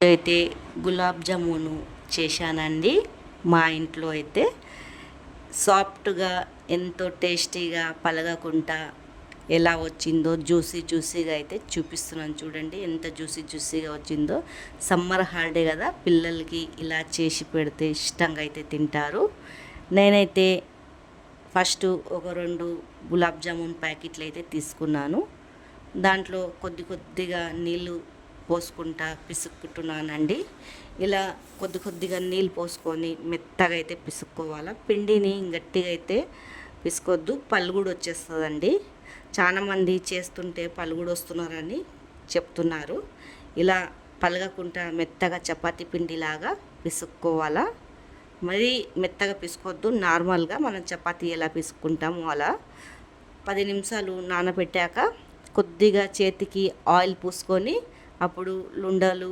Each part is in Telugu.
అయితే గులాబ్ జామును చేశానండి. మా ఇంట్లో అయితే సాఫ్ట్గా ఎంతో టేస్టీగా పలగకుండా ఎలా వచ్చిందో జ్యూసీగా అయితే చూపిస్తున్నాను. చూడండి ఎంత జ్యూసీగా వచ్చిందో. సమ్మర్ హాలిడే కదా, పిల్లలకి ఇలా చేసి పెడితే ఇష్టంగా అయితే తింటారు. నేనైతే ఫస్ట్ ఒక 2 గులాబ్ జామున్ ప్యాకెట్లు అయితే తీసుకున్నాను. దాంట్లో కొద్దిగా నీళ్ళు పోసుకుంటా పిసుక్కుంటున్నానండి. ఇలా కొద్దిగా నీళ్ళు పోసుకొని మెత్తగా అయితే పిసుక్కోవాలి. పిండిని గట్టిగా అయితే పిసుకొద్దు, పళ్ళు కూడా వచ్చేస్తుందండి. చాలామంది చేస్తుంటే పళ్ళు కూడా వస్తున్నారని చెప్తున్నారు. ఇలా పలగకుండా మెత్తగా చపాతీ పిండిలాగా పిసుక్కోవాలా. మరీ మెత్తగా పిసుకొద్దు, నార్మల్గా మనం చపాతీ ఎలా పిసుక్కుంటామో అలా 10 నిమిషాలు నానబెట్టాక కొద్దిగా చేతికి ఆయిల్ పూసుకొని అప్పుడు లుండలు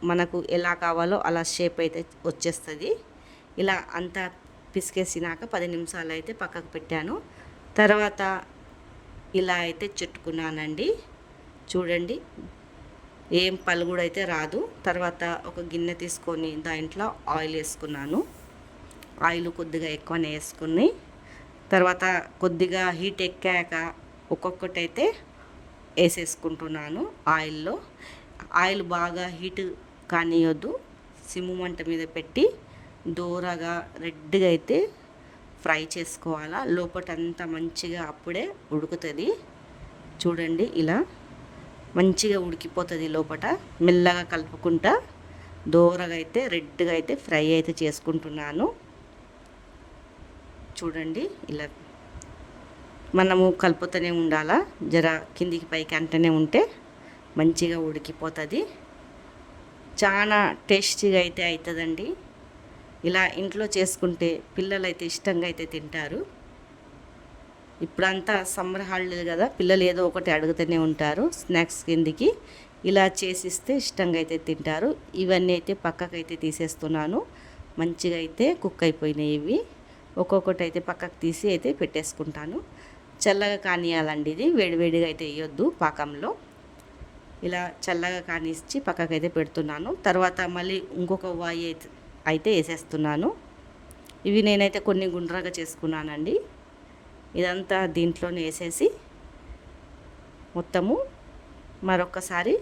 మనకు ఎలా కావాలో అలా షేప్ అయితే వచ్చేస్తుంది. ఇలా అంతా పిసికేసినాక 10 నిమిషాలు అయితే పక్కకు పెట్టాను. తర్వాత ఇలా అయితే చుట్టుకున్నానండి. చూడండి ఏం పళ్ళు కూడా అయితే రాదు. తర్వాత ఒక గిన్నె తీసుకొని దాంట్లో ఆయిల్ వేసుకున్నాను. ఆయిల్ కొద్దిగా ఎక్కువనే వేసుకుని తర్వాత కొద్దిగా హీట్ ఎక్కాక ఒక్కొక్కటి అయితే వేసేసుకుంటున్నాను ఆయిల్లో. ఆయిల్ బాగా హీట్ కానియొద్దు, సిమ్ము మంట మీద పెట్టి దూరగా రెడ్గా అయితే ఫ్రై చేసుకోవాలా. లోపటంతా మంచిగా అప్పుడే ఉడుకుతుంది. చూడండి ఇలా మంచిగా ఉడికిపోతుంది లోపట. మెల్లగా కలుపుకుంటా దూరగా అయితే రెడ్గా అయితే ఫ్రై అయితే చేసుకుంటున్నాను. చూడండి ఇలా మనము కలుపుతూనే ఉండాలా. జర కిందికి పైకి అంటనే ఉంటే మంచిగా ఉడికిపోతుంది. చాలా టేస్టీగా అయితే అవుతుందండి. ఇలా ఇంట్లో చేసుకుంటే పిల్లలు అయితే ఇష్టంగా అయితే తింటారు. ఇప్పుడంతా సమ్మర్ హాలిడే కదా, పిల్లలు ఏదో ఒకటి అడుగుతూనే ఉంటారు స్నాక్స్ కిందికి. ఇలా చేసిస్తే ఇష్టంగా అయితే తింటారు. ఇవన్నీ అయితే పక్కకైతే తీసేస్తున్నాను. మంచిగా అయితే కుక్ అయిపోయినాయి ఇవి. ఒక్కొక్కటి అయితే పక్కకు తీసి అయితే పెట్టేసుకుంటాను. చల్లగా కానియాలండి, ఇది వేడివేడిగా అయితే వేయొద్దు పాకంలో. ఇలా చల్లగా కానిచ్చి పక్కకైతే పెడుతున్నాను. తర్వాత మళ్ళీ ఇంకొక వాయి అయితే వేసేస్తున్నాను. ఇవి నేనైతే కొన్ని గుండ్రగా చేసుకున్నానండి. ఇదంతా దీంట్లోనే వేసేసి మొత్తము మరొకసారి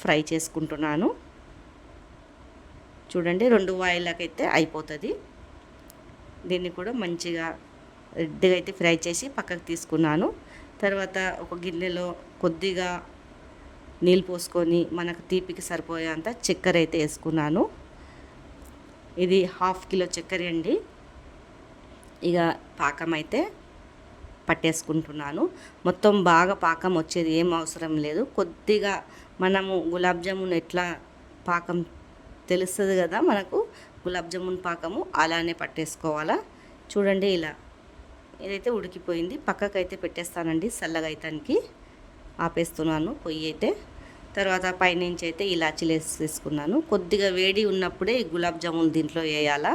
ఫ్రై చేసుకుంటున్నాను. చూడండి 2 వాయిలకైతే అయిపోతుంది. దీన్ని కూడా మంచిగా రెడ్గా అయితే ఫ్రై చేసి పక్కకు తీసుకున్నాను. తర్వాత ఒక గిన్నెలో కొద్దిగా నీళ్ళు పోసుకొని మనకు తీపికి సరిపోయేంత చక్కెర అయితే వేసుకున్నాను. ఇది 1/2 కిలో చక్కెర అండి. ఇక పాకం అయితే పట్టేసుకుంటున్నాను. మొత్తం బాగా పాకం వచ్చేది ఏం అవసరం లేదు. కొద్దిగా మనము గులాబ్ జామున్ ఎట్లా పాకం తెలుస్తుంది కదా మనకు, గులాబ్ జామున్ పాకము అలానే పట్టేసుకోవాలా. చూడండి ఇలా ఇదైతే ఉడికిపోయింది. పక్కకైతే పెట్టేస్తానండి. చల్లగా అయితానికి ఆపేస్తున్నాను పొయ్యి అయితే. తర్వాత పైనుంచి అయితే ఇలాచీలు వేసేసుకున్నాను. కొద్దిగా వేడి ఉన్నప్పుడే ఈ గులాబ్ జామున్ దీంట్లో వేయాలా,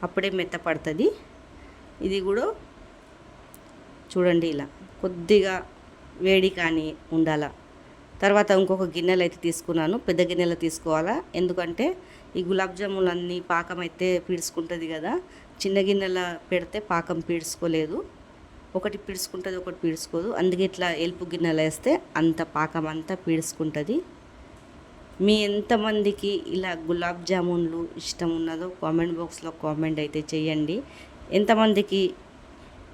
అప్పుడే మెత్తపడుతుంది. ఇది కూడా చూడండి ఇలా కొద్దిగా వేడి కానీ ఉండాలా. తర్వాత ఇంకొక గిన్నెలు అయితే తీసుకున్నాను. పెద్ద గిన్నెలు తీసుకోవాలా, ఎందుకంటే ఈ గులాబ్ జామున్ అన్నీ పాకం అయితే పీడ్చుకుంటుంది కదా. చిన్న గిన్నెల పెడితే పాకం పీడ్చుకోలేదు, ఒకటి పీడ్చుకుంటుంది ఒకటి పీడ్చుకోదు. అందుకే ఇట్లా ఎలుపు గిన్నెలు వేస్తే అంత పాకం అంతా పీడ్చుకుంటుంది. మీ ఎంతమందికి ఇలా గులాబ్ జామున్లు ఇష్టం ఉన్నదో కామెంట్ బాక్స్లో కామెంట్ అయితే చేయండి. ఎంతమందికి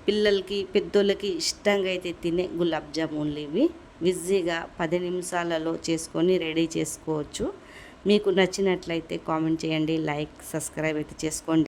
పిల్లలకి పెద్దోళ్ళకి ఇష్టంగా అయితే తినే గులాబ్ జామున్లు ఇవి. ఈజీగా 10 నిమిషాలలో చేసుకొని రెడీ చేసుకోవచ్చు. మీకు నచ్చినట్లయితే కామెంట్ చేయండి, లైక్ సబ్స్క్రైబ్ అయితే చేసుకోండి.